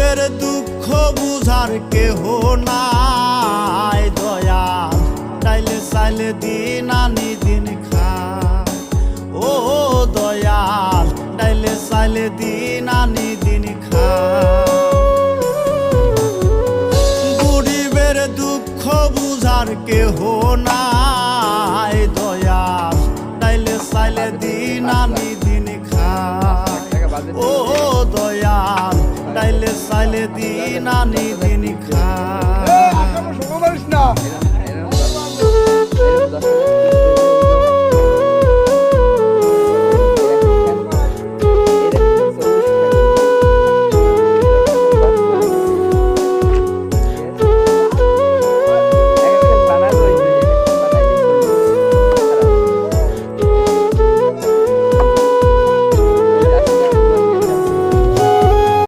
গরিবের দুঃখ বুঝার কেহ নাই দয়াল চাইলে চাইলে দিন আনি দিন খায় ও দয়াল চাইলে চাইলে দিন আনি দিন খায় গরিবের দুঃখ বুঝার কেহ নাই দয়াল চাইলে চাইলে দিন আনি দিন খায় ও দয়াল চাইলে চাইলে দিন আনি